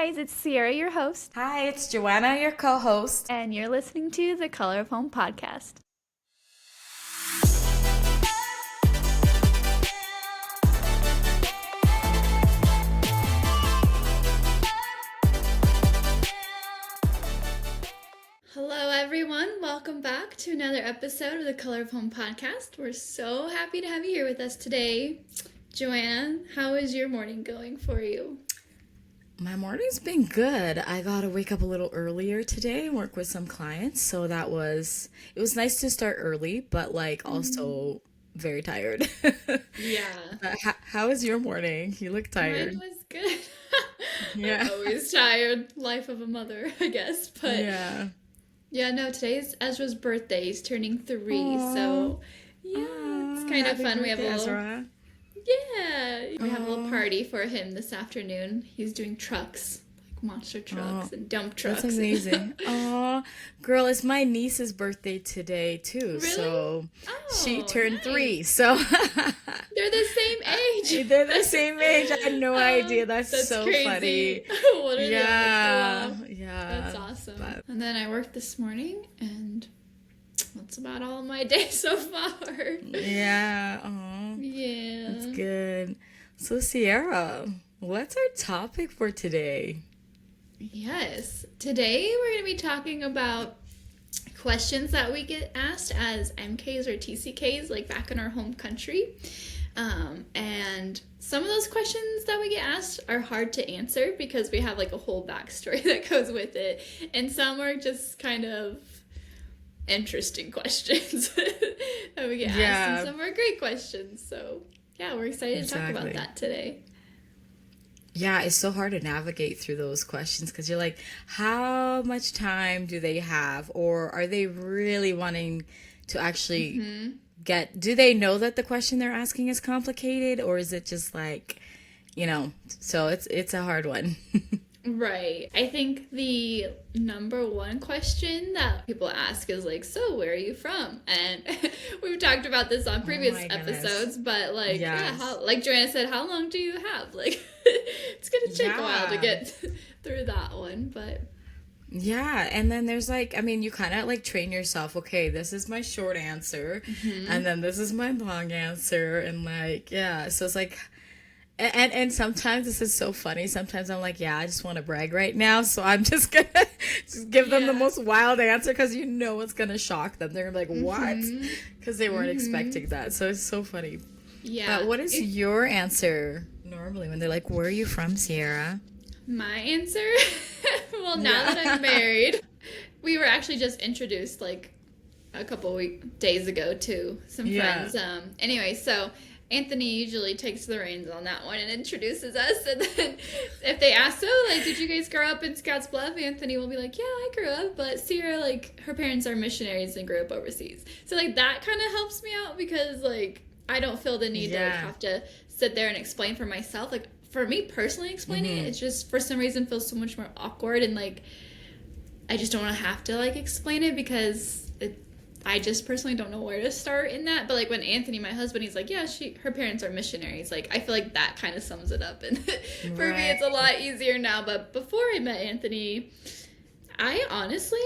guys, it's Sierra, your host, Hi, it's Joanna, your co-host. and you're listening to the Color of Home podcast. Hello, everyone. Welcome back to another episode of the Color of Home podcast. We're so happy to have you here with us today. Joanna, how is your morning going for you? My morning's been good. I got to wake up a little earlier today and work with some clients, so it was nice to start early, but also very tired. Yeah. How is your morning? You look tired. Mine was good. Yeah. I'm always tired. Life of a mother, I guess. But Yeah. yeah, no, today's Ezra's birthday. He's turning 3, so yeah, it's kind of Happy fun. We have a birthday, little, Ezra. we have a little party for him this afternoon. He's doing trucks, like monster trucks and dump trucks. That's amazing. Oh, girl, it's my niece's birthday today too. Really? So she Oh, turned nice. 3. So They're the same age. they're the same age. I had no idea. That's so crazy. funny. What are Yeah, they? Wow. yeah. That's awesome. But And then I worked this morning, and that's about all of my day so far. yeah, oh, Yeah. that's good. So Sierra, what's our topic for today? Yes. Today we're going to be talking about questions that we get asked as MKs or TCKs, like back in our home country. And some of those questions that we get asked are hard to answer because we have like a whole backstory that goes with it. And some are just kind of interesting questions that we get asked. Yeah. And some are great questions. So yeah, we're excited to talk about Exactly. that today. Yeah, it's so hard to navigate through those questions because you're like, how much time do they have? Or are they really wanting to actually do they know that the question they're asking is complicated? Or is it just like, so it's a hard one. Right. I think the number one question that people ask is like, so where are you from? And we've talked about this on previous my goodness. episodes, but like, Yes. like Joanna said, how long do you have? Like, it's going to take a while to Yeah. get through that one, but Yeah, and then there's you kind of train yourself, okay, this is my short answer, and then this is my long answer, and so it's like, and sometimes this is so funny, sometimes I'm like, yeah, I just want to brag right now, so I'm just gonna just give them the Yeah. most wild answer, because it's gonna shock them. They're gonna be like, what? Because they weren't expecting that, so it's so funny. yeah. But what is your answer normally when they're like, where are you from, Sierra? My answer? Well, now Yeah. that I'm married, we were actually just introduced like a couple days ago to some Yeah. friends. Anyway, so Anthony usually takes the reins on that one and introduces us. And then if they ask, so like, did you guys grow up in Scotts Bluff? Anthony will be like, yeah, I grew up. But Sierra, like, her parents are missionaries and grew up overseas. So like that kind of helps me out because like I don't feel the need to like, Yeah. have to sit there and explain for myself. Like, for me personally explaining it, it's just for some reason feels so much more awkward, and like I just don't want to have to like explain it because I just personally don't know where to start in that. But like when Anthony, my husband, he's like, yeah, her parents are missionaries, like I feel like that kind of sums it up. And for me it's a lot easier now, but before I met Anthony, I honestly,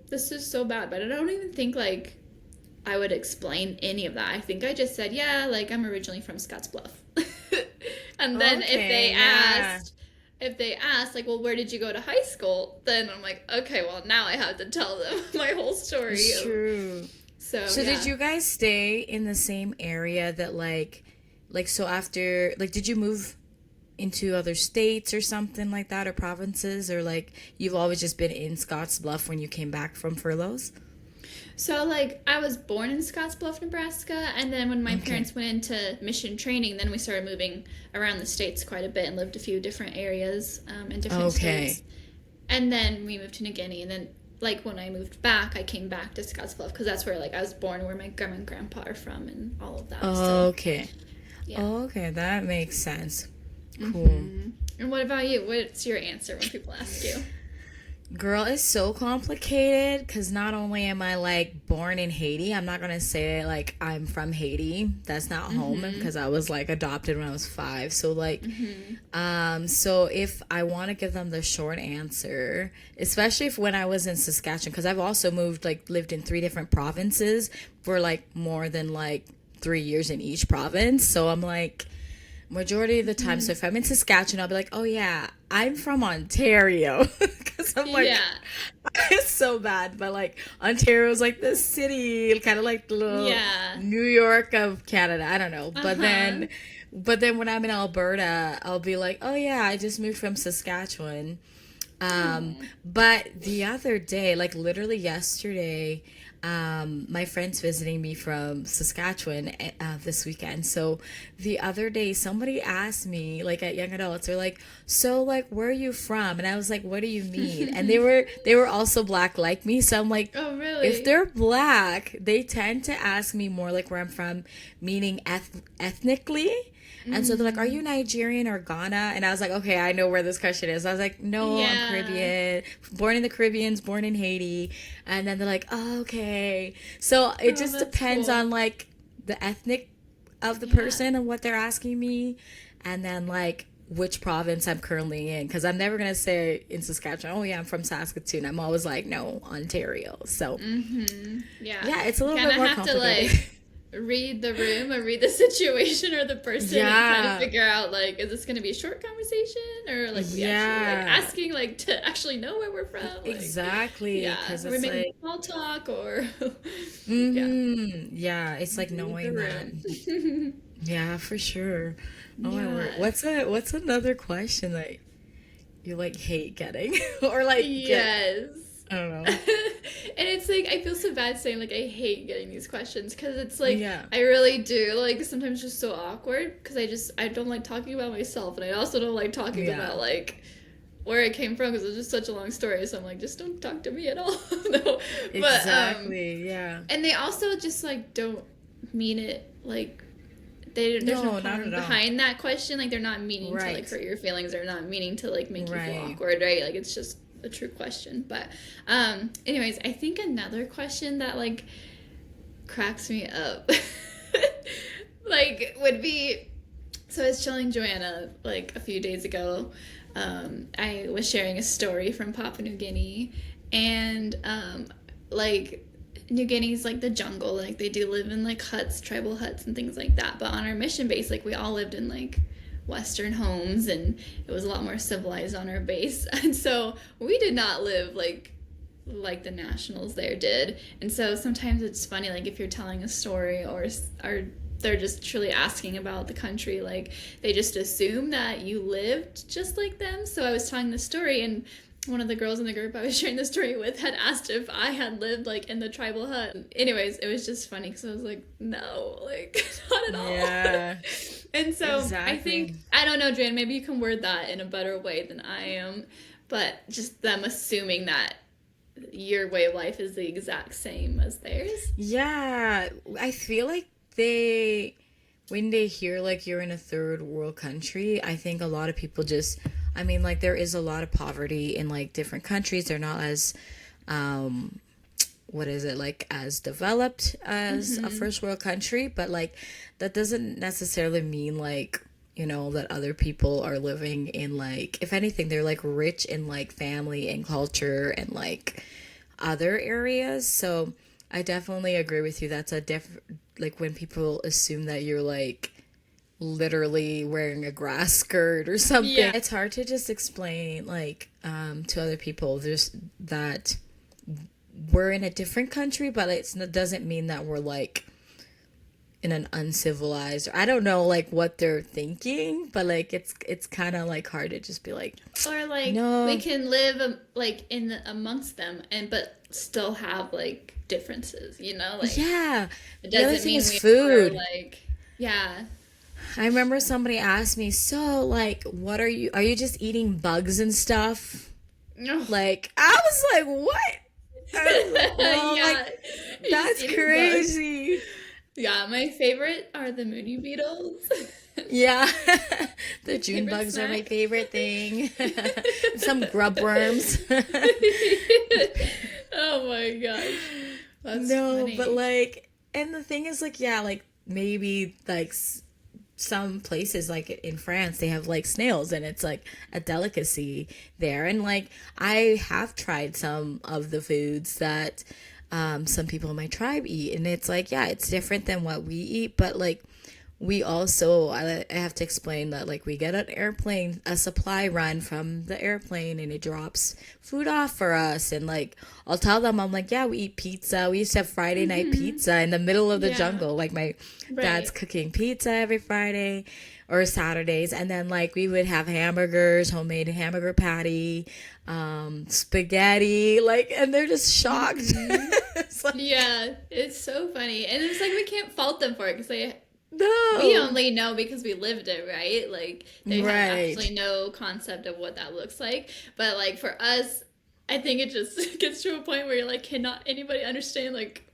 this is so bad, but I don't even think like I would explain any of that. I think I just said, yeah, like I'm originally from Scotts Bluff. And then Okay, if they asked, like, well, where did you go to high school? Then I'm like, okay, well, now I have to tell them my whole story. It's true. So So yeah. did you guys stay in the same area that so after did you move into other states or something like that, or provinces, or like you've always just been in Scotts Bluff when you came back from furloughs? So, like, I was born in Scotts Bluff, Nebraska, and then when my parents went into mission training, then we started moving around the states quite a bit and lived a few different areas in different states. And then we moved to New Guinea, and then, like, when I moved back, I came back to Scotts Bluff, because that's where, like, I was born, where my grandma and grandpa are from, and all of that. So, Okay. yeah. Okay, that makes sense. Cool. And what about you? What's your answer when people ask you? Girl, it's so complicated because not only am I like born in Haiti, I'm not gonna say like I'm from Haiti. That's not home because I was like adopted when I was 5. So like, so if I want to give them the short answer, especially if when I was in Saskatchewan, because I've also moved like lived in 3 different provinces for like more than like 3 years in each province. So I'm like majority of the time. So if I'm in Saskatchewan, I'll be like, oh yeah, I'm from Ontario. Because I'm like, Yeah. it's so bad. But like, Ontario's like the city, kind of like the little Yeah. New York of Canada. I don't know. Uh-huh. But then when I'm in Alberta, I'll be like, oh yeah, I just moved from Saskatchewan. Oh. But the other day, like literally yesterday, my friend's visiting me from Saskatchewan this weekend. So the other day, somebody asked me, like at Young Adults, they're like, "So, like, where are you from?" And I was like, "What do you mean?" And they were also black like me. So I'm like, Oh, if really? they're black, they tend to ask me more like where I'm from, meaning ethnically. And so they're like, "Are you Nigerian or Ghana?" And I was like, "Okay, I know where this question is." I was like, "No, I'm Yeah. Caribbean, born in the Caribbeans, born in Haiti." And then they're like, oh, "Okay." So it Oh, just that's depends cool. on like the ethnic of the Yeah. person and what they're asking me, and then like which province I'm currently in. Because I'm never gonna say in Saskatchewan, "Oh yeah, I'm from Saskatoon." I'm always like, "No, Ontario." So Yeah. yeah, it's a You little kind bit of more have to complicated. like read the room or read the situation or the person and kind of Yeah. figure out like, is this going to be a short conversation or like we actually like Yeah. asking like to actually know where we're from? Like, Exactly, yeah. because Are we it's making like, small talk or, yeah. yeah, it's like Read the knowing that. room. Yeah, for sure. Oh my word. Yeah. What's another question that you like hate getting or like get? Yes. I don't know. And it's like I feel so bad saying like I hate getting these questions because it's like Yeah. I really do like sometimes just so awkward because I don't like talking about myself and I also don't like talking Yeah. about like where it came from because it's just such a long story so I'm like just don't talk to me at all. No. But Exactly. Yeah. and they also just like don't mean it like there's no No, not harm at all. behind that question. Like they're not meaning to like Right. hurt your feelings or not meaning to like make you feel Right. awkward, right? Like it's just a true question. But anyways, I think another question that like cracks me up like would be so I was telling Joanna like a few days ago. I was sharing a story from Papua New Guinea, and like New Guinea's like the jungle. Like they do live in like huts, tribal huts, and things like that. But on our mission base, like we all lived in like Western homes, and it was a lot more civilized on our base. And so we did not live like the nationals there did. And so sometimes it's funny, like if you're telling a story or they're just truly asking about the country, like they just assume that you lived just like them. So I was telling the story and one of the girls in the group I was sharing the story with had asked if I had lived like in the tribal hut. Anyways, it was just funny because I was like, no, like not at all. Yeah. And so I Exactly. think I don't know, Jan, maybe you can word that in a better way than I am, but just them assuming that your way of life is the exact same as theirs. Yeah. I feel like they when they hear like you're in a third world country, I think a lot of people just I mean like there is a lot of poverty in like different countries. They're not as um what is it like as developed as a Mm-hmm. first world country, but like that doesn't necessarily mean like that other people are living in like if anything they're like rich in like family and culture and like other areas. So I definitely agree with you. That's a like when people assume that you're like literally wearing a grass skirt or something. Yeah. It's hard to just explain like to other people just that we're in a different country, but it doesn't mean that we're like in an uncivilized. I don't know like what they're thinking, but like it's kind of like hard to just be like, Or like we no, can live like in amongst them and but still have like differences, you know? Like yeah. it The other doesn't thing mean is we are food. like yeah. I remember somebody asked me, so like, what are you just eating bugs and stuff? No. Like, I was like, what? I was like, no, I'm like, Yeah. You're just that's eating bugs. crazy. Yeah, my favorite are the Moody Beetles. Yeah. The My June favorite bugs are my snack. favorite thing. Some grub worms. Oh my gosh. That's No, but funny. like, and the thing is, like, yeah, like maybe like some places, like in France, they have like snails, and it's like a delicacy there. And like, I have tried some of the foods that some people in my tribe eat, and it's like, yeah, it's different than what we eat, but like, we also I have to explain that like we get an airplane a supply run from the airplane, and it drops food off for us, and like I'll tell them, I'm like, yeah, we eat pizza. We used to have Friday night Hmm. pizza in the middle of the Yeah, jungle. Like my dad's right. cooking pizza every Friday or Saturdays, and then like we would have hamburgers, homemade hamburger patty, spaghetti, like, and they're just shocked. Hmm. It's like, Yeah, it's so funny. And it's like we can't fault them for it because we no. only know because we lived it, right? Like they have Right. absolutely no concept of what that looks like. But like for us, I think it just gets to a point where you're like, cannot anybody understand like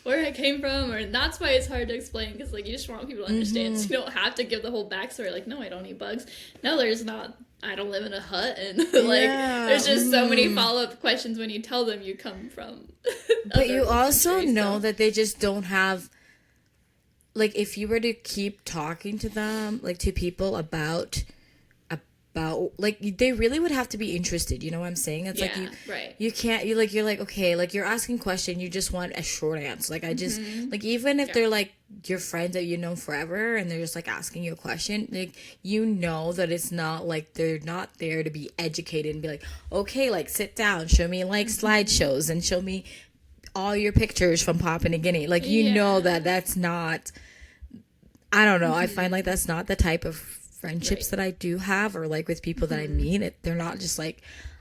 where I came from, or that's why it's hard to explain because like you just want people to understand, so Mm-hmm. you don't have to give the whole backstory. Like, no, I don't eat bugs. No, there's not. I don't live in a hut, and like Yeah. there's just so many Mm. follow up questions when you tell them you come from But you other also countries. know So that they just don't have, like, if you were to keep talking to them, like, to people about like, they really would have to be interested. You know what I'm saying? It's like yeah, right. you can't, you're like, okay, like, you're asking question, you just want a short answer. Like, I just, Hmm. like, even if Yeah. they're like your friends that you know forever, and they're just like asking you a question, like, you know that it's not like they're not there to be educated and be like, okay, like, sit down, show me like Hmm. slideshows, and show me all your pictures from Papua New Guinea. Like, you know that Yeah. that's not, I don't know. I find like Hmm. that's not the type of friendships Right. that I do have, or like with people that I Hmm. meet. They're not just like,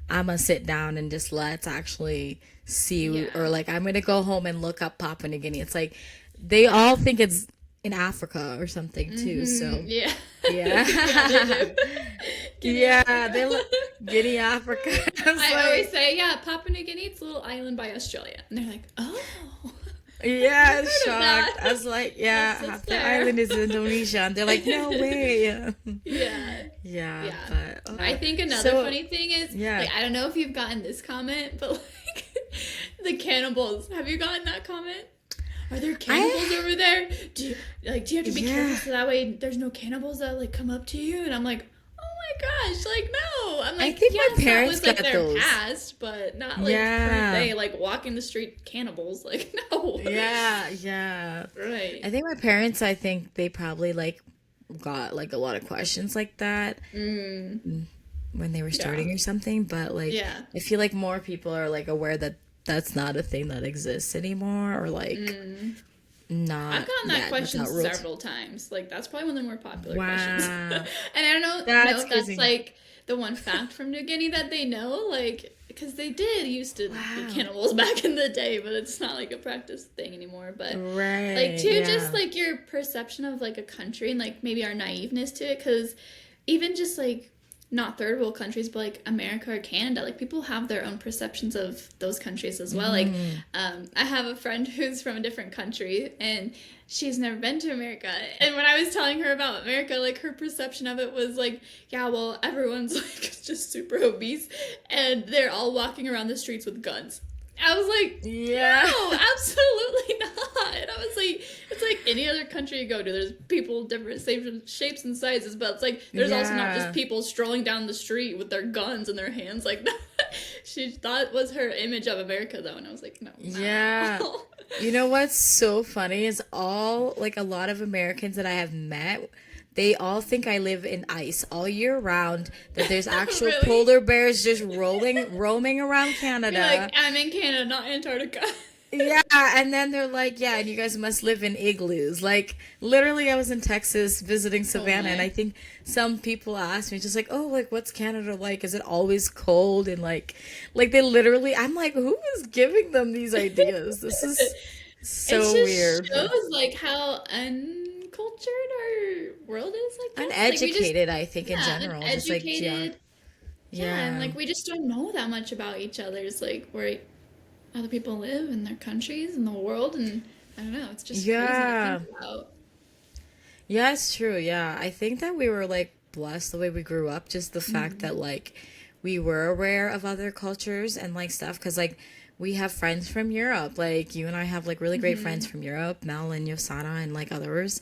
I'm gonna sit down and just let's actually see, Yeah. or like, I'm gonna go home and look up Papua New Guinea. It's like they all think it's in Africa or something too. Hmm. So Yeah. Yeah, they yeah, do. Guinea, yeah, Africa. they look Guinea, Africa. I was I always like, say, yeah, Papua New Guinea, it's a little island by Australia. And they're like, oh, I've yeah, heard of shocked. that. I was like, yeah, That's half the there. island is Indonesia. And they're like, no way. Yeah. Yeah, Yeah. but I think another so funny thing is, yeah. like, I don't know if you've gotten this comment, but like, the cannibals. Have you gotten that comment? Are there cannibals I over there? Do you have to be careful yeah, so that way there's no cannibals that like come up to you? And I'm like, oh my gosh, like no. I'm I like, think my yes, that parents was like got their those. past, but not like current Yeah. day, like walking the street cannibals. Like no. Yeah, yeah. Right. I think my parents, I think they probably like got like a lot of questions like that Mm. when they were Yeah. starting or something, but like Yeah. I feel like more people are like aware that that's not a thing that exists anymore, or like Mm. I've not, gotten that yeah, that's question not ruled. several times. Like that's probably one of the more popular questions. And Wow. I don't know That's if that's crazy. like the one fact from New Guinea that they know, like because they did used to be Wow. cannibals back in the day, but it's not like a practice thing anymore. But like Right. too, just Yeah. like your perception of like a country and like maybe our naiveness to it, because even just like not third world countries, but like America or Canada, like people have their own perceptions of those countries as well. Like, Hmm. I have a friend who's from a different country and she's never been to America. And when I was telling her about America, like her perception of it was like, yeah, well, everyone's like just super obese and they're all walking around the streets with guns. I was like, Yeah. no, absolutely not. And I was like, it's like any other country you go to. There's people different shapes and sizes, but it's like there's also not just Yeah. people strolling down the street with their guns in their hands. Like she thought was her image of America, though, and I was like, no, Yeah. no. You know what's so funny is all like a lot of Americans that I have met, they all think I live in ice all year round, that there's actual Really? polar bears just roaming around You're like, Canada. I'm in Canada, not Antarctica. Yeah, and then they're like, yeah, and you guys must live in igloos. Like, literally, I was in Texas visiting Oh Savannah, and I my. think some people asked me, just like, oh, like, what's Canada like? Is it always cold? And like they literally, I'm like, who is giving them these ideas? This is It so just weird. shows like how uncultured our world is, I guess. Like we just Uneducated, I think, in yeah, general. Just like, yeah. uneducated. Yeah, and Yeah. like we just don't know that much about each other's like where other people live in their countries and the world and I don't know. It's just crazy Yeah. to think about. Yeah, it's true. Yeah. I think that we were like blessed the way we grew up, just the fact that like we were aware of other cultures and like stuff cuz like we have friends from Europe. Like you and I have like really great friends from Europe, Mel and Yosana and like others.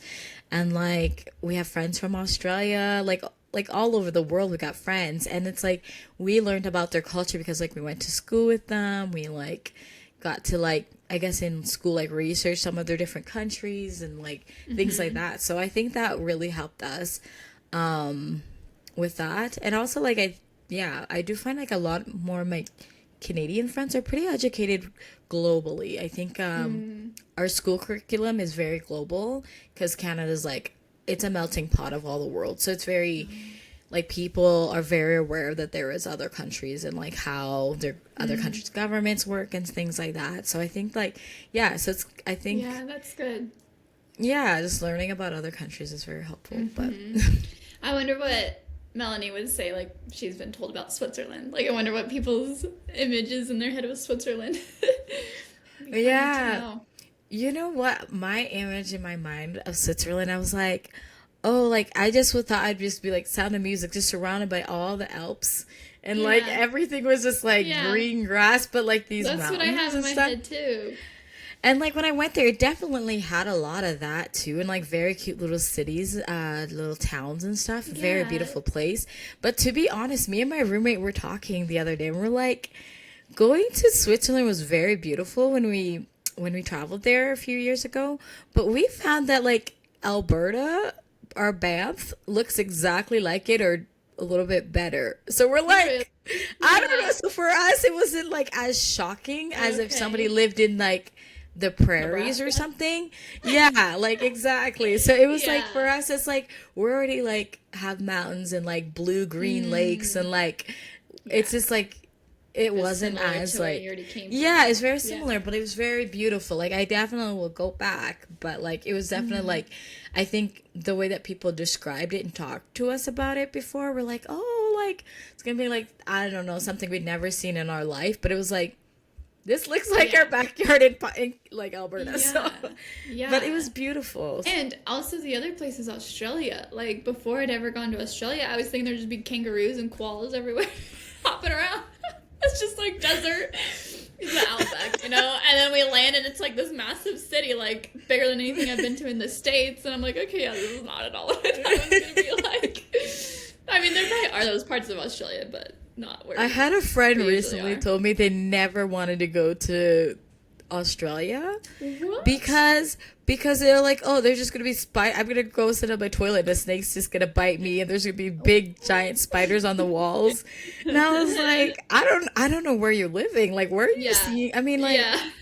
And like we have friends from Australia, like all over the world we got friends and it's like we learned about their culture because like we went to school with them. We like got to like I guess in school like research some of their different countries and like things like that. So I think that really helped us with that. And also like I do find like a lot more of my Canadian friends are pretty educated globally. I think our school curriculum is very global because Canada's like it's a melting pot of all the world. So it's very like people are very aware that there is other countries and like how their other countries' governments work and things like that. So I think like so it's I think Yeah, that's good. just learning about other countries is very helpful. But I wonder what Melanie would say, like, she's been told about Switzerland. Like, I wonder what people's images in their head of Switzerland. yeah. You know what? My image in my mind of Switzerland, I was like, oh, like I just would thought I'd just be like Sound of Music, just surrounded by all the Alps, and like everything was just like green grass, but like these That's mountains what I have in and my stuff. head too. And like when I went there, it definitely had a lot of that too, and like very cute little cities, little towns and stuff. Very beautiful place. But to be honest, me and my roommate were talking the other day, and we're like, going to Switzerland was very beautiful when we traveled there a few years ago. But we found that like Alberta, our Banff, looks exactly like it or a little bit better. So we're like, I don't know. So for us, it wasn't like as shocking as if somebody lived in like the prairies or something. Yeah, like exactly. So it was like for us, it's like we're already like have mountains and like blue green lakes and like it's just like it wasn't as like it's very similar, but it was very beautiful. Like I definitely will go back, but like it was definitely like I think the way that people described it and talked to us about it before were like, oh, like it's gonna be like I don't know something we'd never seen in our life, but it was like this looks like our backyard in like Alberta. So but it was beautiful. And also the other place is Australia. Like before I'd ever gone to Australia, I was thinking there'd just be kangaroos and koalas everywhere hopping around. It's just like desert. It's the outback, you know? And then we land and it's like this massive city, like bigger than anything I've been to in the States. And I'm like, okay, yeah, this is not at all what I thought it was going to be like. I mean, there probably are those parts of Australia, but not where I had a friend recently told me they never wanted to go to Australia. What? Because they're like, oh, there's just gonna be I'm gonna go sit on my toilet and a snake's just gonna bite me and there's gonna be big giant spiders on the walls. And I was like, I don't know where you're living. Like where are you seeing I mean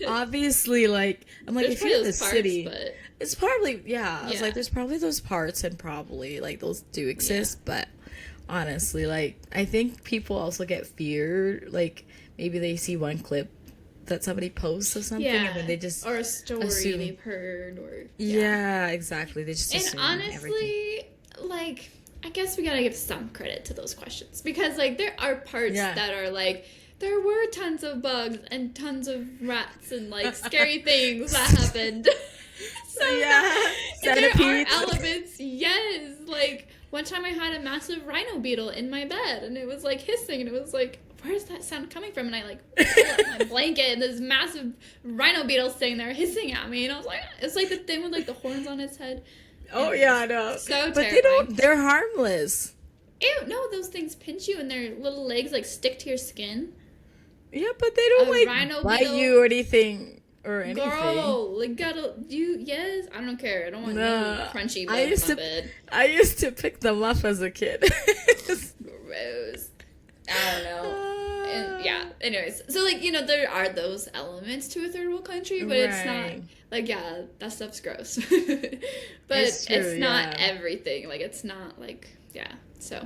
obviously like I'm like there's if you're in the city but... it's probably I was like there's probably those parts and probably like those do exist, but honestly like I think people also get feared, like maybe they see one clip that somebody posts or something and then they just or a story they've heard or exactly, they just assume honestly everything. Like I guess we gotta give some credit to those questions because like there are parts that are like there were tons of bugs and tons of rats and like scary things that happened. So there are elements, like one time I had a massive rhino beetle in my bed and it was like hissing and it was like, where's that sound coming from? And I like pull up my blanket and this massive rhino beetle sitting there hissing at me and I was like, it's like the thing with like the horns on its head. Oh yeah, I know. So but terrifying. They're harmless. Ew, no, those things pinch you and their little legs like stick to your skin. Yeah, but they don't like bite you or anything. Or anything. Girl, like yes, I don't care. I don't want no crunchy bugs on my bed. I used to pick them up as a kid. Gross. I don't know. And, anyways, so like there are those elements to a third world country, but it's not like that stuff's gross. But it's not everything. Like it's not like so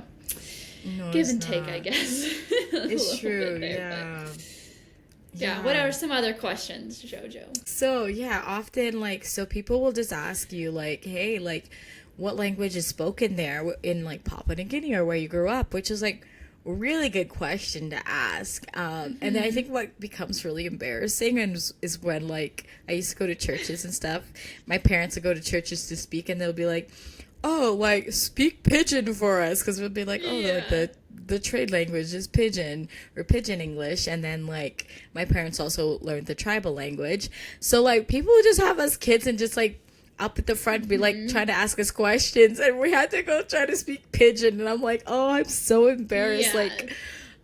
give and take, I guess. It's true, What are some other questions, JoJo? So often so people will just ask you like, hey, like what language is spoken there in like Papua New Guinea or where you grew up, which is like really good question to ask. And then I think what becomes really embarrassing is when like I used to go to churches and stuff. My parents would go to churches to speak, and they'll be like, "Oh, like speak pigeon for us," because we'll be like, "Oh, like Yeah. the trade language is pigeon or pigeon English," and then like my parents also learned the tribal language, so like people would just have us kids and just like up at the front be like trying to ask us questions, and we had to go try to speak pigeon, and I'm like, oh, I'm so embarrassed, Yeah. like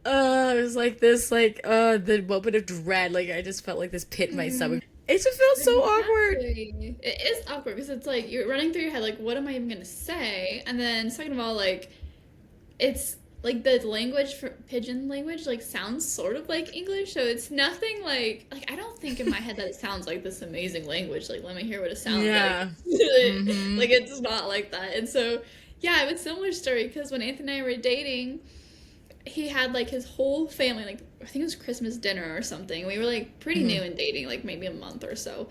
it was like this, like the moment of dread, like I just felt like this pit in my stomach. It just felt so awkward. Exactly. It is awkward because it's like you're running through your head, like, what am I even gonna say? And then second of all, like, it's like the language for pigeon language like sounds sort of like English, so it's nothing like I don't think in my head that it sounds like this amazing language. Like, let me hear what it sounds like. Yeah. Mm-hmm. Like it's not like that. And so yeah, I have a similar story because when Anthony and I were dating, he had like his whole family, like I think it was Christmas dinner or something. We were like pretty new in dating, like maybe a month or so.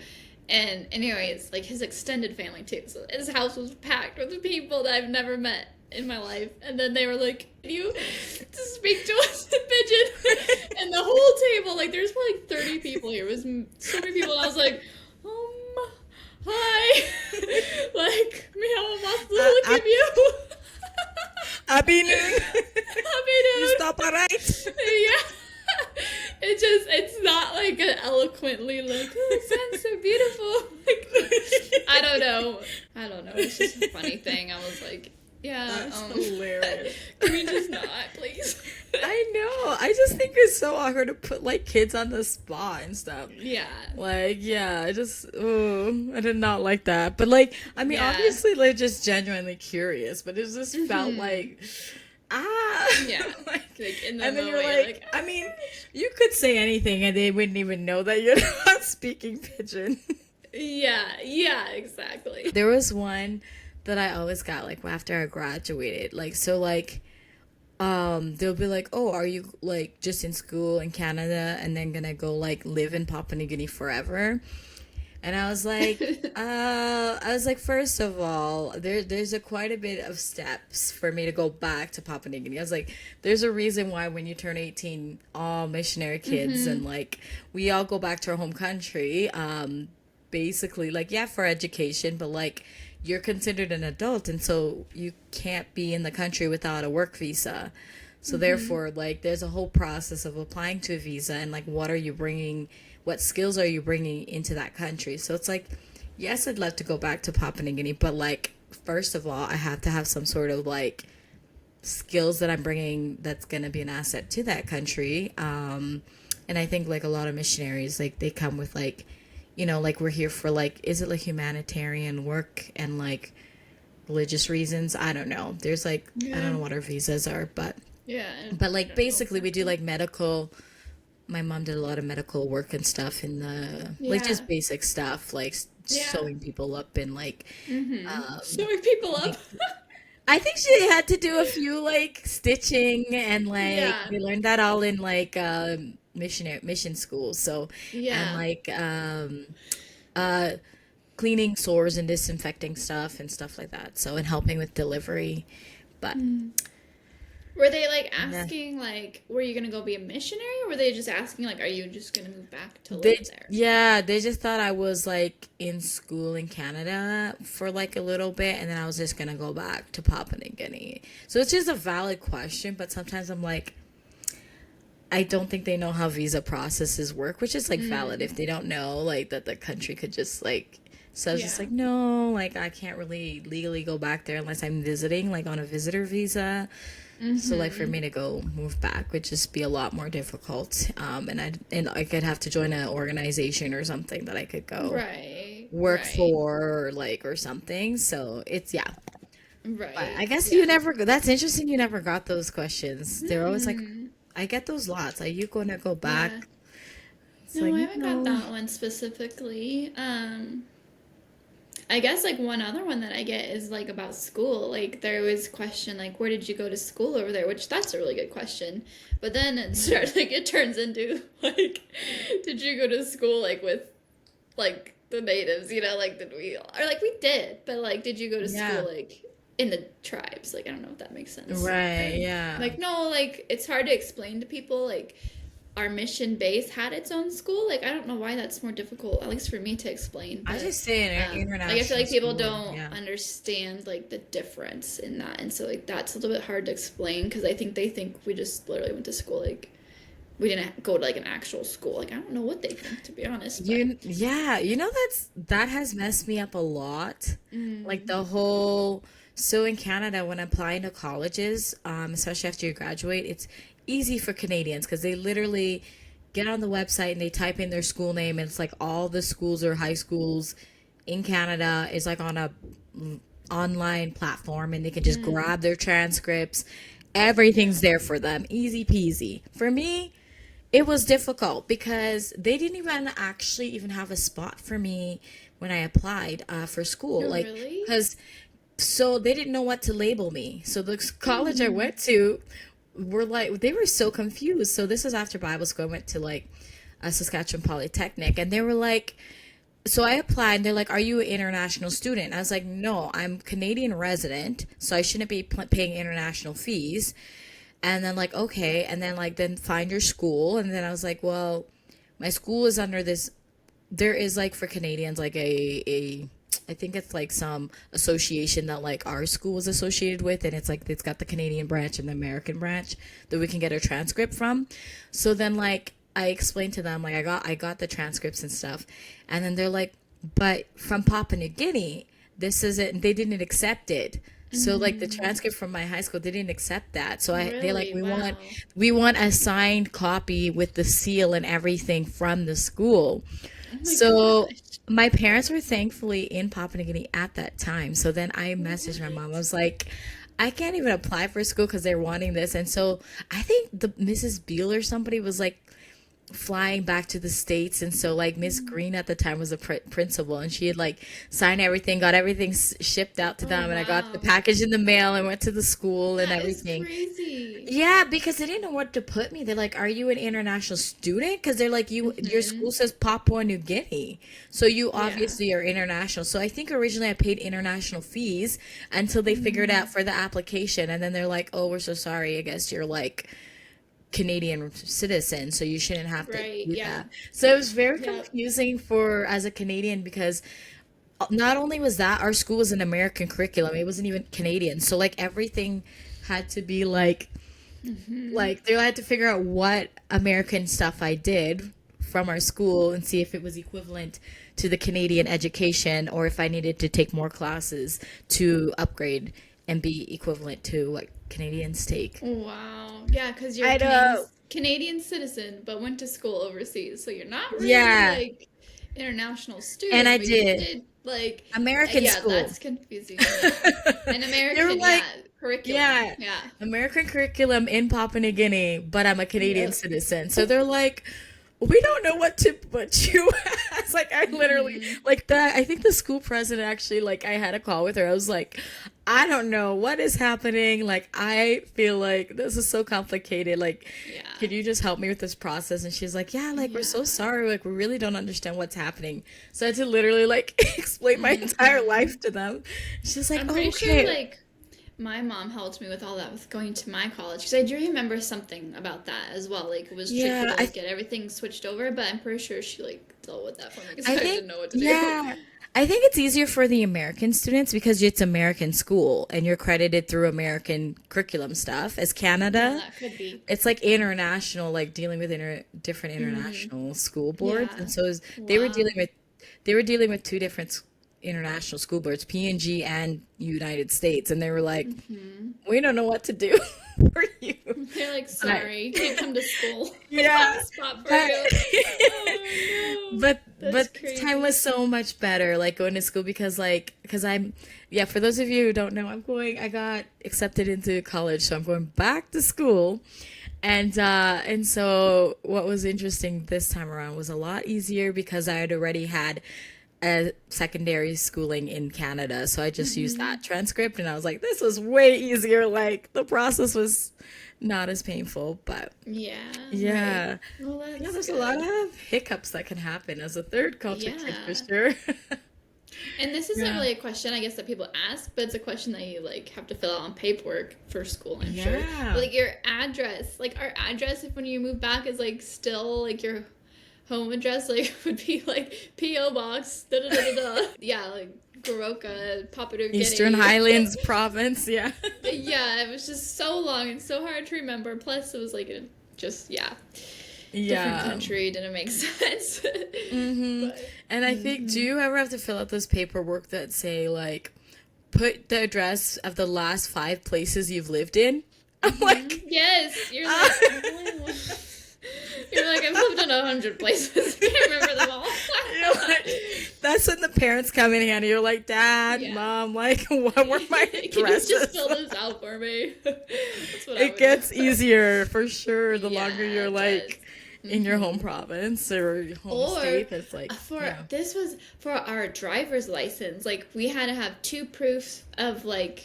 And anyways, like his extended family too. So his house was packed with people that I've never met in my life. And then they were like, "Can you to speak to us in pigeon?" And the whole table, like there's probably like 30 people here. It was so many people. And I was like, hi. Like, me how am Uh, look at you? Abinu, Happy you dude. stop alright? Yeah. It's not like an eloquently like, oh, it sounds so beautiful. Like, I don't know. It's just a funny thing. I was like, yeah, That's hilarious. can we just not, please? I know. I just think it's so awkward to put like kids on the spot and stuff. Yeah. Like, yeah, I did not like that. But like, I mean, Yeah. obviously, they're just genuinely curious, but it just felt like, Yeah. like, Like in the and then moment, you're you're like, like, I mean, you could say anything and they wouldn't even know that you're not speaking pigeon. yeah, exactly. There was one that I always got like after I graduated. Like, so like, they'll be like, "Oh, are you like just in school in Canada and then gonna go like live in Papua New Guinea forever?" And I was like, first of all, there's a quite a bit of steps for me to go back to Papua New Guinea. I was like, there's a reason why when you turn 18, all missionary kids and like we all go back to our home country. Basically, like yeah, for education, but like you're considered an adult, and so you can't be in the country without a work visa. So therefore, like there's a whole process of applying to a visa and like what skills are you bringing into that country. So it's like, yes, I'd love to go back to Papua New Guinea, but like first of all, I have to have some sort of like skills that I'm bringing that's gonna be an asset to that country. And I think like a lot of missionaries, like they come with like, like we're here for like, is it like humanitarian work and like religious reasons? I don't know. There's like, I don't know what our visas are, Yeah. but like basically we do like medical. My mom did a lot of medical work and stuff in the like Yeah. just basic stuff like Yeah. sewing people up and like Showing people up. I think she had to do a few like stitching and like Yeah. we learned that all in like mission school. So and Yeah. like uh cleaning sores and disinfecting stuff and stuff like that. So and helping with delivery. But Were they like yeah. asking like, were you gonna go be a missionary, or were they just asking like, are you just gonna move back to live They there? yeah, they just thought I was like in school in Canada for like a little bit and then I was just gonna go back to Papua New Guinea. So it's just a valid question, but sometimes I'm like I don't think they know how visa processes work, which is like valid if they don't know like that the country could just like so I was just Yeah. like, no, like I can't really legally go back there unless I'm visiting, like on a visitor visa. So like for me to go move back would just be a lot more difficult. And I could have to join an organization or something that I could go Right. work Right. for or something. So it's yeah. But Right. I guess Yeah. you never that's interesting you never got those questions. They're always like Hmm. I get those lots. Are you gonna go back? Yeah. It's No, like I haven't got no. that one specifically. I guess like one other one that I get is like about school. Like there was question like, where did you go to school over there? Which that's a really good question. But then it starts like it turns into like, did you go to school like with like the natives? Like did we or like we did, but like did you go to school Yeah. like in the tribes. Like, I don't know if that makes sense. Right, yeah. Like, no, like, it's hard to explain to people, like, our mission base had its own school. Like, I don't know why that's more difficult, at least for me to explain. I But just say an like, I feel international like people school. don't Yeah. understand like the difference in that, and so like that's a little bit hard to explain because I think they think we just literally went to school. Like, we didn't go to like an actual school. Like, I don't know what they think, to be honest. But Yeah, that has messed me up a lot. Like mm, the whole, so in Canada, when applying to colleges, especially after you graduate, it's easy for Canadians because they literally get on the website and they type in their school name, and it's like all the schools or high schools in Canada is like on a online platform, and they can just mm, grab their transcripts. Everything's yeah, there for them. Easy peasy. For me, it was difficult because they didn't even actually even have a spot for me when I applied for school. no, Like, really. because so they didn't know what to label me. So the college I Mm, went to were like, they were so confused. So this was after Bible school. I went to like a Saskatchewan Polytechnic, and they were like, so I applied, and they're like, "Are you an international student?" I was like, "No, I'm Canadian resident, so I shouldn't be paying international fees." And then like, okay, and then like, then find your school, and then I was like, well, my school is under this. There is like for Canadians like a I think it's like some association that like our school is associated with, and it's like it's got the Canadian branch and the American branch that we can get a transcript from. So then like I explained to them like I got the transcripts and stuff, and then they're like, but from Papua New Guinea, this isn't. They didn't accept it. So like the mm, transcript from my high school, they didn't accept that. So they're like, really? Wow. we want a signed copy with the seal and everything from the school. Oh my So gosh. my parents were thankfully in Papua New Guinea at that time. So then I messaged my mom. I What? was like, I can't even apply for school because they're wanting this. And so I think the Mrs. Beal or somebody was like flying back to the States. And so like Miss Green at the time was a principal, and she had like signed everything, got everything shipped out to Oh them. And I got the wow. package in the mail and went to the school and That is everything. crazy. Yeah, because they didn't know what to put me. They're like, "Are you an international student?" Because they're like, your Hmm. school says Papua New Guinea, so you Yeah. obviously are international." So I think originally I paid international fees until they figured out Mm, for the application, and then they're like, "Oh, we're so sorry. I guess you're like Canadian citizen, so you shouldn't have to right. do Yeah. that." So it was very Yep. confusing for as a Canadian because not only was that our school was an American curriculum, it wasn't even Canadian. So like everything had to be Hmm. like they had to figure out what American stuff I did from our school and see if it was equivalent to the Canadian education, or if I needed to take more classes to upgrade and be equivalent to what Canadians take. Wow. Yeah, because you're a I know. Canadian citizen, but went to school overseas, so you're not really Yeah. like international And I student, but you did did like American yeah, school. that's confusing. Yeah, an They were American, like, yeah, curriculum. yeah, Yeah. American curriculum in Papua New Guinea, but I'm a Canadian Yep. citizen. So they're like, we don't know what to put you as. Like, I literally, Hmm. like, that. I think the school president actually, like, I had a call with her. I was like, I don't know what is happening. Like, I feel like this is so complicated. Like, Yeah. can you just help me with this process? And she's like, yeah, like, we're so Yeah. sorry. Like, we really don't understand what's happening. So I had to literally, like, explain my entire Hmm. life to them. She's like, I'm oh, pretty sure okay. like my mom helped me with all that with going to my college because I do remember something about that as well. Like it was tricky Yeah, to like get everything switched over, but I'm pretty sure she like dealt with that for me because I I think, didn't know what to do. yeah, I think it's easier for the American students because it's American school and you're credited through American curriculum stuff. As Yeah, Canada, that could be. it's like international, like dealing with different Hmm. international school boards, Yeah. and so they were Wow. dealing with two different international school boards, PNG and United States, and they were like, Hmm. we don't know what to do for you. They're like, But sorry, you can't come to school. We don't have yeah, a spot for but you. Oh no. but That's time was crazy. so much better like going to school because I'm yeah, for those of you who don't know, I got accepted into college, so I'm going back to school. And so what was interesting this time around was a lot easier because I had already had a secondary schooling in Canada. So I just used Hmm. that transcript, and I was like, this was way easier. Like the process was not as painful, but Yeah, right. yeah. Well, Yeah, that's there's a lot good. of hiccups that can happen as a third culture kid for Yeah. sure. And this isn't Yeah. really a question, I guess, that people ask, but it's a question that you like have to fill out on paperwork for school, I'm sure. Yeah. But like your address, like our address, if when you move back is like still like your home address, like would be like P.O. Box, da da da da da. Yeah, like Goroka, Papua New Eastern Guinea. Highlands province, yeah. Yeah, it was just so long and so hard to remember. Plus, it was like a just different Yeah. country. Didn't make sense. But And I think, do you ever have to fill out this paperwork that say like, put the address of the last 5 places you've lived in? I'm like, yes, you're like I've lived in 100 places. I can't remember them all. you're like, that's when the parents come in and you're like, Dad, Yeah. Mom, like, what were my Can you just addresses? fill this out for me? That's what I It would gets do. easier for sure the Yeah, longer you're it like does. in your home province or your home Or state. That's like, this was for our driver's license. Like we had to have 2 proofs of like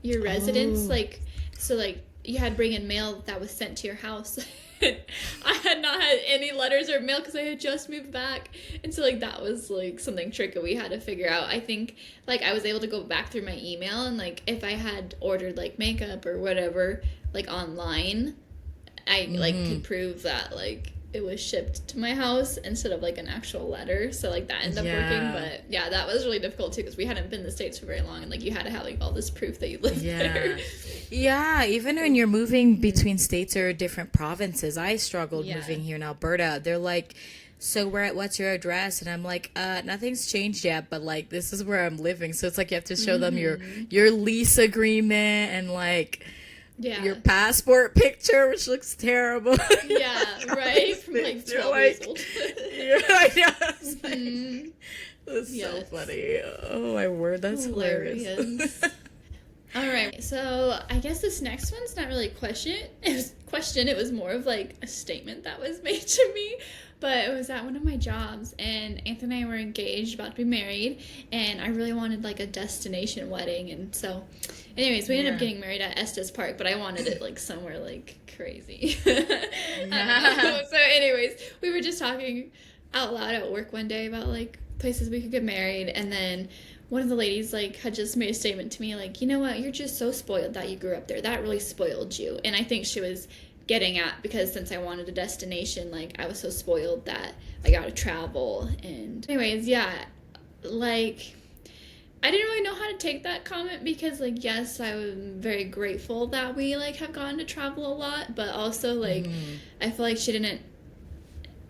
your residence. Oh. Like so like you had to bring in mail that was sent to your house. I had not had any letters or mail because I had just moved back, and so like that was like something tricky we had to figure out. I think like I was able to go back through my email, and like if I had ordered like makeup or whatever like online, I like could prove that like it was shipped to my house instead of like an actual letter. So like that ended up working, but yeah, that was really difficult too because we hadn't been in the States for very long, and like you had to have like all this proof that you lived there. Yeah, even when you're moving between states or different provinces, I struggled Yeah. moving here in Alberta. They're like, so what's your address? And I'm like, nothing's changed yet, but like this is where I'm living. So it's like you have to show them your lease agreement and like Yeah. your passport picture, which looks terrible. Yeah, right? From like 12 You're years like- old. I know. It's like- Mhm. That's so Yes. funny. Oh my word, that's hilarious. Hilarious. All right, so I guess this next one's not really a question. It was more of like a statement that was made to me. But it was at one of my jobs, and Anthony and I were engaged, about to be married, and I really wanted like a destination wedding, and so, anyways, we ended up Yeah. getting married at Estes Park, but I wanted it like somewhere like crazy. I don't know. So, anyways, we were just talking out loud at work one day about like places we could get married, and then one of the ladies like had just made a statement to me like, you know what, you're just so spoiled that you grew up there. That really spoiled you. And I think she was getting at because since I wanted a destination, like I was so spoiled that I got to travel. And anyways, yeah, like I didn't really know how to take that comment because like yes, I was very grateful that we like have gotten to travel a lot, but also like I feel like she didn't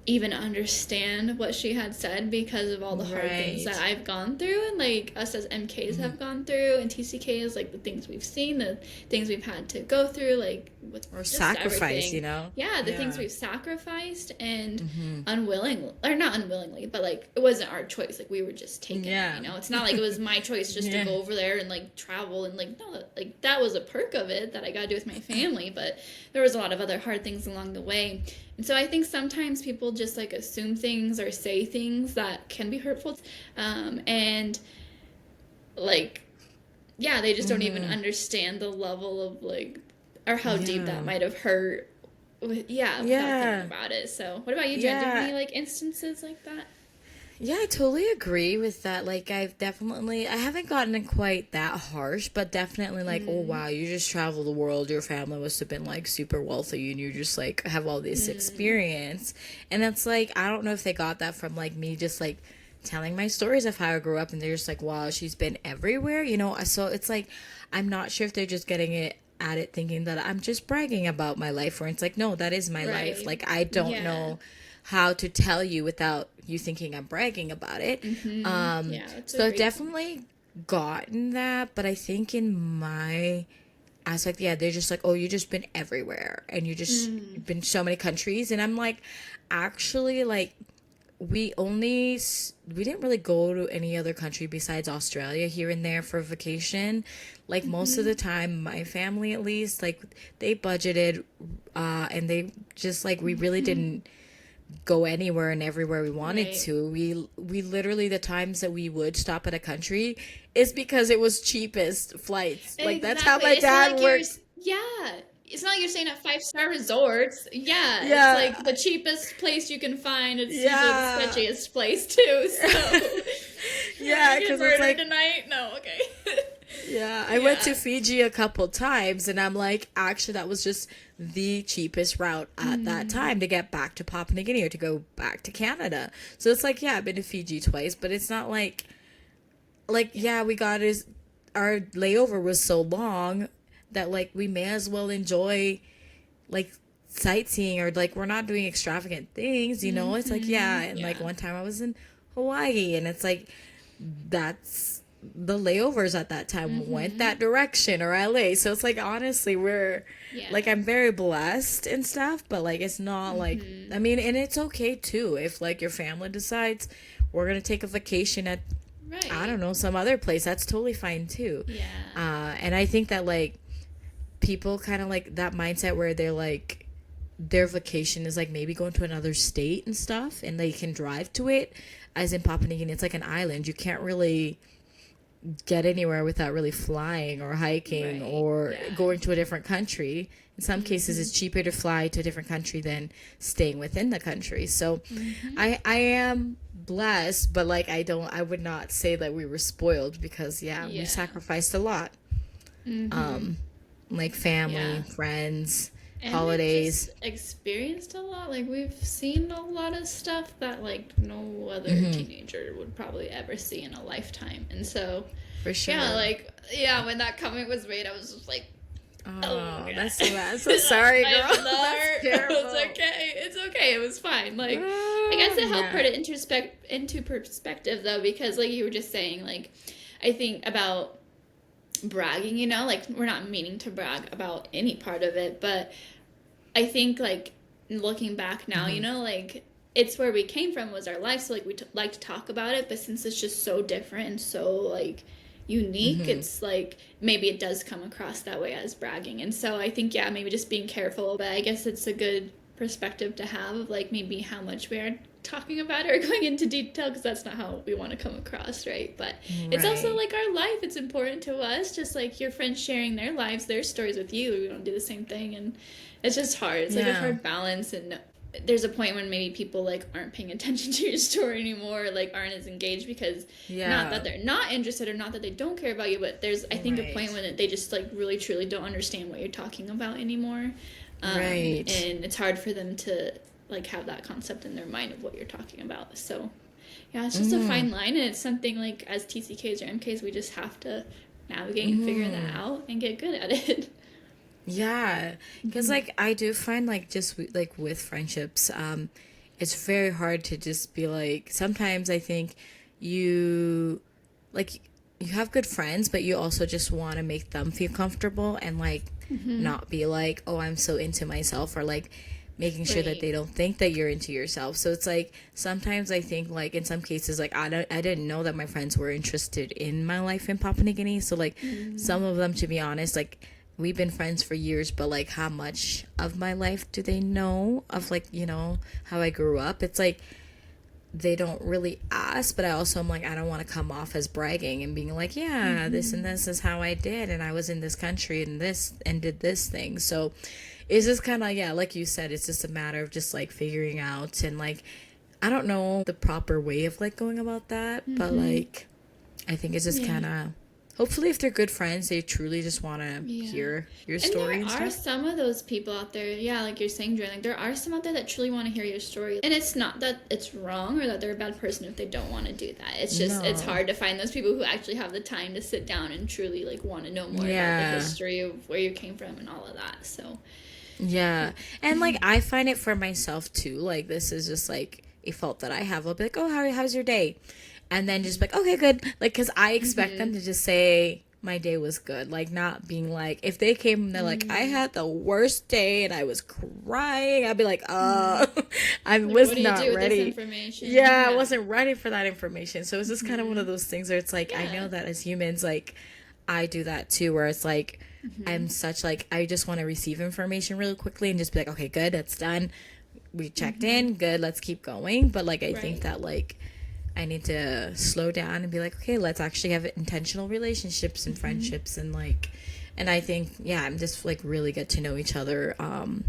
even understand what she had said because of all the hard things Right. that I've gone through, and like us as MKs have gone through, and TCKs, like the things we've seen, the things we've had to go through, like with Or just sacrifice, everything. you know? Yeah, the things Yeah. we've sacrificed and unwillingly, or not unwillingly, but like it wasn't our choice. Like we were just taken. Yeah. You know, it's not like it was my choice just Yeah. to go over there and like travel and like no, like that was a perk of it that I got to do with my family, but there was a lot of other hard things along the way. And so I think sometimes people just like assume things or say things that can be hurtful, and like yeah, they just don't even understand the level of like or how deep Yeah. that might have hurt. Without Yeah. thinking about it. So, what about you, Jen? Do you have Yeah. any like instances like that? Yeah, I totally agree with that. Like, I haven't gotten it quite that harsh, but definitely like, oh wow, you just travel the world. Your family must have been like super wealthy, and you just like have all this experience. And it's like, I don't know if they got that from like me just like telling my stories of how I grew up, and they're just like, wow, she's been everywhere, you know? So it's like, I'm not sure if they're just getting it at it thinking that I'm just bragging about my life, where it's like, no, that is my life. Right. Like, I don't Yeah. know how to tell you without you thinking I'm bragging about it. Yeah, that's a So I've great- definitely gotten that, but I think in my aspect, yeah, they're just like, oh, you just been everywhere and you just been so many countries, and I'm like, actually, like, we didn't really go to any other country besides Australia here and there for vacation. Like most of the time, my family at least, like they budgeted, and they just like, we really didn't go anywhere and everywhere we wanted Right. to. We literally, the times that we would stop at a country is because it was cheapest flights. Like that's how my Exactly. It's not dad like you're- worked. Yeah. It's not like you're staying at 5-star resorts. Yeah. Yeah. It's like the cheapest place you can find. It's Yeah. usually the sketchiest place too. So Yeah, Get because it's murdered like, tonight. No, okay. yeah, I went to Fiji a couple times, and I'm like, actually, that was just the cheapest route at that time to get back to Papua New Guinea or to go back to Canada. So it's like, yeah, I've been to Fiji twice, but it's not like yeah, we got his our layover was so long that like we may as well enjoy like sightseeing, or like we're not doing extravagant things, you know. It's like, yeah, and like one time I was in Hawaii, and it's like that's the layovers at that time went that direction, or LA. So it's like, honestly, we're like, I'm very blessed and stuff, but like it's not like, I mean, and it's okay too if like your family decides we're gonna take a vacation at I don't know, some other place. That's totally fine too. And I think that like people kind of like that mindset where they're like their vacation is like maybe going to another state and stuff, and they can drive to it. As in Papua New Guinea, it's like an island. You can't really get anywhere without really flying or hiking or going to a different country. In some cases, it's cheaper to fly to a different country than staying within the country. So I am blessed, but like I would not say that we were spoiled, because we sacrificed a lot. Like family, friends, and holidays. We've just experienced a lot. Like we've seen a lot of stuff that like no other teenager would probably ever see in a lifetime. And so for sure, when that comment was made, I was just like, oh that's so bad. I'm so sorry, girl. That's terrible. It's okay. It was fine. Like I guess it helped put it into perspective though, because like you were just saying, like I think about bragging, you know, like we're not meaning to brag about any part of it, but I think like looking back now, you know, like it's where we came from was our life, so like we like to talk about it, but since it's just so different and so like unique, it's like maybe it does come across that way as bragging. And so I think maybe just being careful, but I guess it's a good perspective to have of like maybe how much we are talking about it or going into detail, because that's not how we want to come across, right? But it's also like our life, it's important to us, just like your friends sharing their lives, their stories with you. We don't do the same thing, and it's just hard. It's like a hard balance, and there's a point when maybe people like aren't paying attention to your story anymore, or, like aren't as engaged, because not that they're not interested or not that they don't care about you, but there's I think a point when they just like really truly don't understand what you're talking about anymore. And it's hard for them to like have that concept in their mind of what you're talking about. So it's just a fine line, and it's something like as TCKs or MKs we just have to navigate and figure that out and get good at it. Because like I do find like just like with friendships, it's very hard to just be like, sometimes I think you have good friends, but you also just want to make them feel comfortable and like not be like, oh, I'm so into myself, or like making sure that they don't think that you're into yourself. So it's like sometimes I think like in some cases like I didn't know that my friends were interested in my life in Papua New Guinea. So like some of them, to be honest, like we've been friends for years, but like how much of my life do they know of, like, you know, how I grew up? It's like they don't really ask, but I also am like, I don't want to come off as bragging and being like, this and this is how I did, and I was in this country and this and did this thing. So it's just kind of like you said, it's just a matter of just like figuring out, and like I don't know the proper way of like going about that, but like I think it's just kind of, hopefully if they're good friends, they truly just want to hear your story and stuff. There are some of those people out there, like you're saying, Joy, like there are some out there that truly want to hear your story. And it's not that it's wrong or that they're a bad person if they don't want to do that. It's just, it's hard to find those people who actually have the time to sit down and truly like want to know more about the history of where you came from and all of that. So and like I find it for myself too, like this is just like a fault that I have. I'll be like, oh, how's your day? And then just like, okay, good. Like, because I expect them to just say my day was good. Like, not being like, if they came and they're like, I had the worst day and I was crying, I'd be like, I was not ready. I wasn't ready for that information. So it's just kind of one of those things where it's like, I know that as humans, like, I do that too, where it's like, I'm such like, I just want to receive information really quickly and just be like, okay, good, that's done. We checked in, good, let's keep going. But like, I think that like, I need to slow down and be like, okay, let's actually have intentional relationships and friendships, and like, and I think, I'm just like really get to know each other on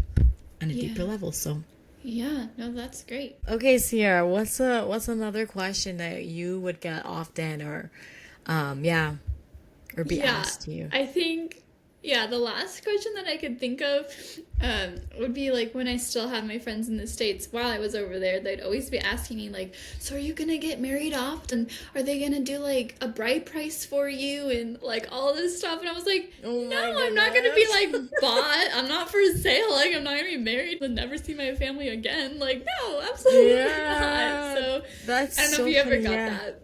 a deeper level. So Yeah, no, that's great. Okay, Sierra, what's another question that you would get often, or yeah, or be Yeah, asked you? I think, yeah, the last question that I could think of would be like when I still have my friends in the States while I was over there, they'd always be asking me, like, so are you gonna get married off? And are they gonna do like a bride price for you and like all this stuff? And I was like, Oh no, my I'm not gonna be goodness. like bought. I'm not for sale. Like, I'm not gonna be married and never see my family again. Like, no, absolutely not. Yeah, So that's I don't know if so you ever funny. got Yeah. that.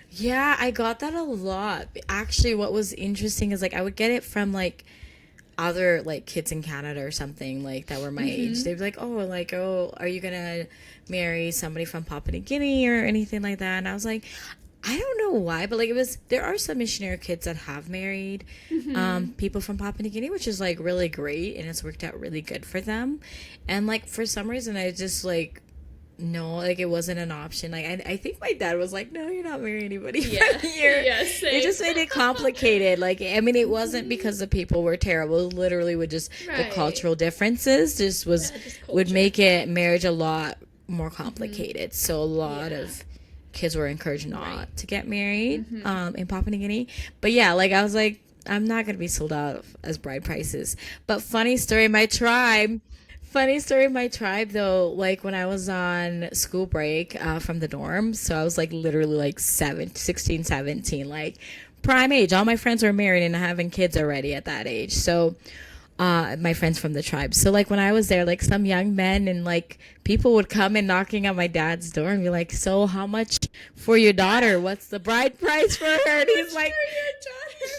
Yeah, I got that a lot. Actually, what was interesting is like I would get it from like other like kids in Canada or something like that were my age. Mm-hmm. They'd be like, oh, are you gonna marry somebody from Papua New Guinea or anything like that? And I was like, I don't know why, but like there are some missionary kids that have married Mm-hmm. people from Papua New Guinea, which is like really great and it's worked out really good for them. And like for some reason I just like no, like it wasn't an option. Like I think my dad was like, "No, you're not marrying anybody Yeah. from here." Yeah, It same. just made it complicated. Like I mean, it wasn't because the people were terrible. It literally would just the Right. cultural differences just was Yeah, just would culture. make it marriage a lot more Mm-hmm. complicated. So a lot Yeah. of kids were encouraged Right. not to get married Mm-hmm. in Papua New Guinea. But yeah, like I was like, I'm not gonna be sold out as bride prices. But funny story, my tribe though, like when I was on school break from the dorm, so I was like literally like 16, 17, like prime age. All my friends were married and having kids already at that age. So my friends from the tribe. So like when I was there, like some young men and like people would come and knocking on my dad's door and be like, "So how much for your daughter? What's the bride price for her?" And Much for your daughter.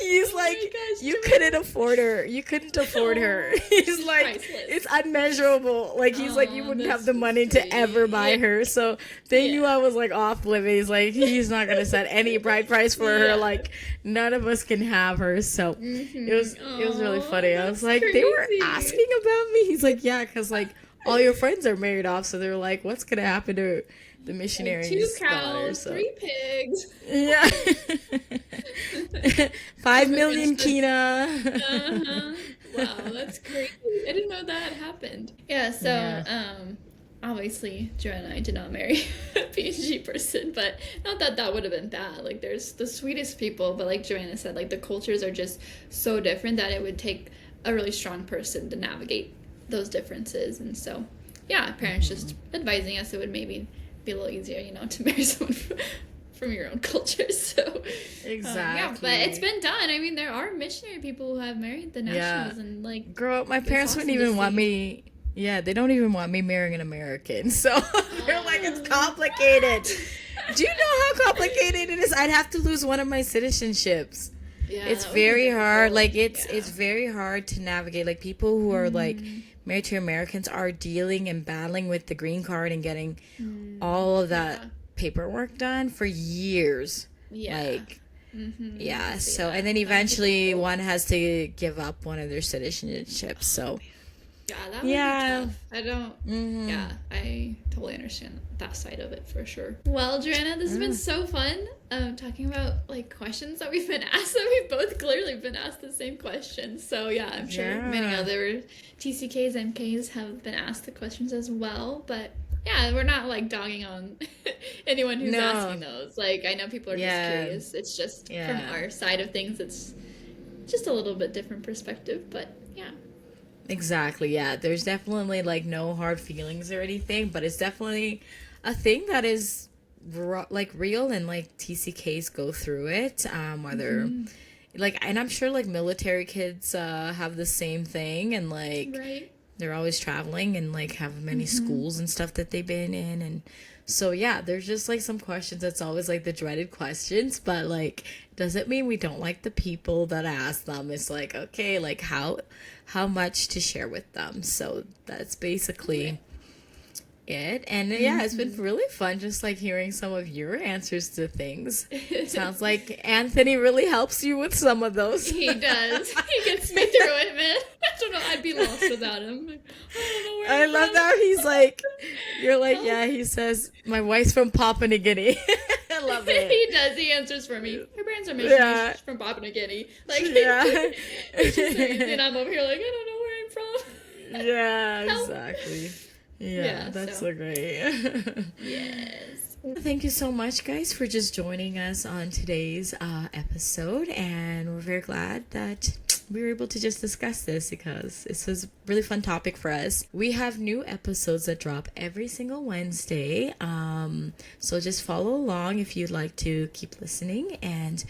he's Oh my like, gosh, "You couldn't Joanne. afford her. You couldn't afford her." Oh, He's like, priceless. "It's unmeasurable." Like he's like, "You Oh, wouldn't have that's the so money to ever sweet. buy her." So they knew Yeah. I was like off limit. He's like, he's not gonna set any bride price for her. Yeah. Like none of us can have her. So Mm-hmm. it was really Oh, funny. I was that's like, they were crazy. asking about me. He's like, yeah, because like all your friends are married off, so they're like, what's gonna happen to the Like two missionary's daughter? cows, So three pigs. yeah, Oh five my goodness, million that's Kina. uh-huh. Wow, that's crazy. I didn't know that happened. Yeah, so Yeah, obviously Joanna and I did not marry a PhD person, but not that that would have been bad. Like there's the sweetest people, but like Joanna said, like the cultures are just so different that it would take a really strong person to navigate those differences. And so yeah, parents just advising us it would maybe be a little easier, to marry someone from your own culture. So, yeah, but it's exactly. been done. I mean, there are missionary people who have married the Yeah, nationals, and like, girl, my it's parents wouldn't awesome to even want see. me. Yeah, they don't even want me marrying an American. So they're like, it's complicated. What? Do you know how complicated it is? I'd have to lose one of my citizenships. Yeah, It's that would be very hard. difficult. Like it's Yeah. very hard to navigate. Like people who are like Mm, married to Americans are dealing and battling with the green card and getting mm, all of that yeah. paperwork done for years. Yeah. Like I yeah, can see so that. and then That would be eventually difficult. one has to give up one of their citizenships. So Yeah, that would be yeah. tough. I don't. Mhm. Yeah, I totally understand that side of it for sure. Well, Joanna, this has been Mm. so fun. Talking about like questions that we've been asked that we've both clearly been asked the same questions. So yeah, I'm sure many Yeah. other TCKs, MKs have been asked the questions as well. But yeah, we're not like dogging on anyone who's No. asking those. Like I know people are just Yeah. curious. It's just from Yeah. our side of things. It's just a little bit different perspective. But yeah. Exactly. Yeah. There's definitely like no hard feelings or anything, but it's definitely a thing that is like real and like TCKs go through it. Whether Hmm. like, and I'm sure like military kids have the same thing, and like Right. they're always traveling and like have many Hmm. schools and stuff that they've been in, and so yeah, there's just like some questions that's always like the dreaded questions, but like doesn't mean we don't like the people that ask them. It's like okay, like how much to share with them. So that's basically it. And yeah, it's been Hmm. really fun just like hearing some of your answers to things. Sounds like Anthony really helps you with some of those. He does. He gets me through it, man. I don't know. I'd be lost without him. I don't know where I I'm love from. that he's like, you're like, Help. yeah, he says, my wife's from Papua New Guinea. I love it. He does. He answers for me. Her parents are missionaries. Yeah. She's from Papua New Guinea. Like, Yeah. it's just amazing. And I'm over here like, I don't know where I'm from. Yeah, Help. exactly. Yeah, that's so great. Yes. Thank you so much, guys, for just joining us on today's episode. And we're very glad that we were able to just discuss this because this was a really fun topic for us. We have new episodes that drop every single Wednesday. So just follow along if you'd like to keep listening. And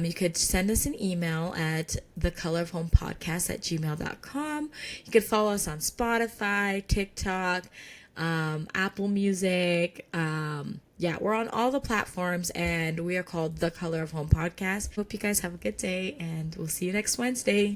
you could send us an email at thecolorofhomepodcast@gmail.com. You could follow us on Spotify, TikTok, Apple Music. Yeah, we're on all the platforms and we are called The Color of Home Podcast. Hope you guys have a good day and we'll see you next Wednesday.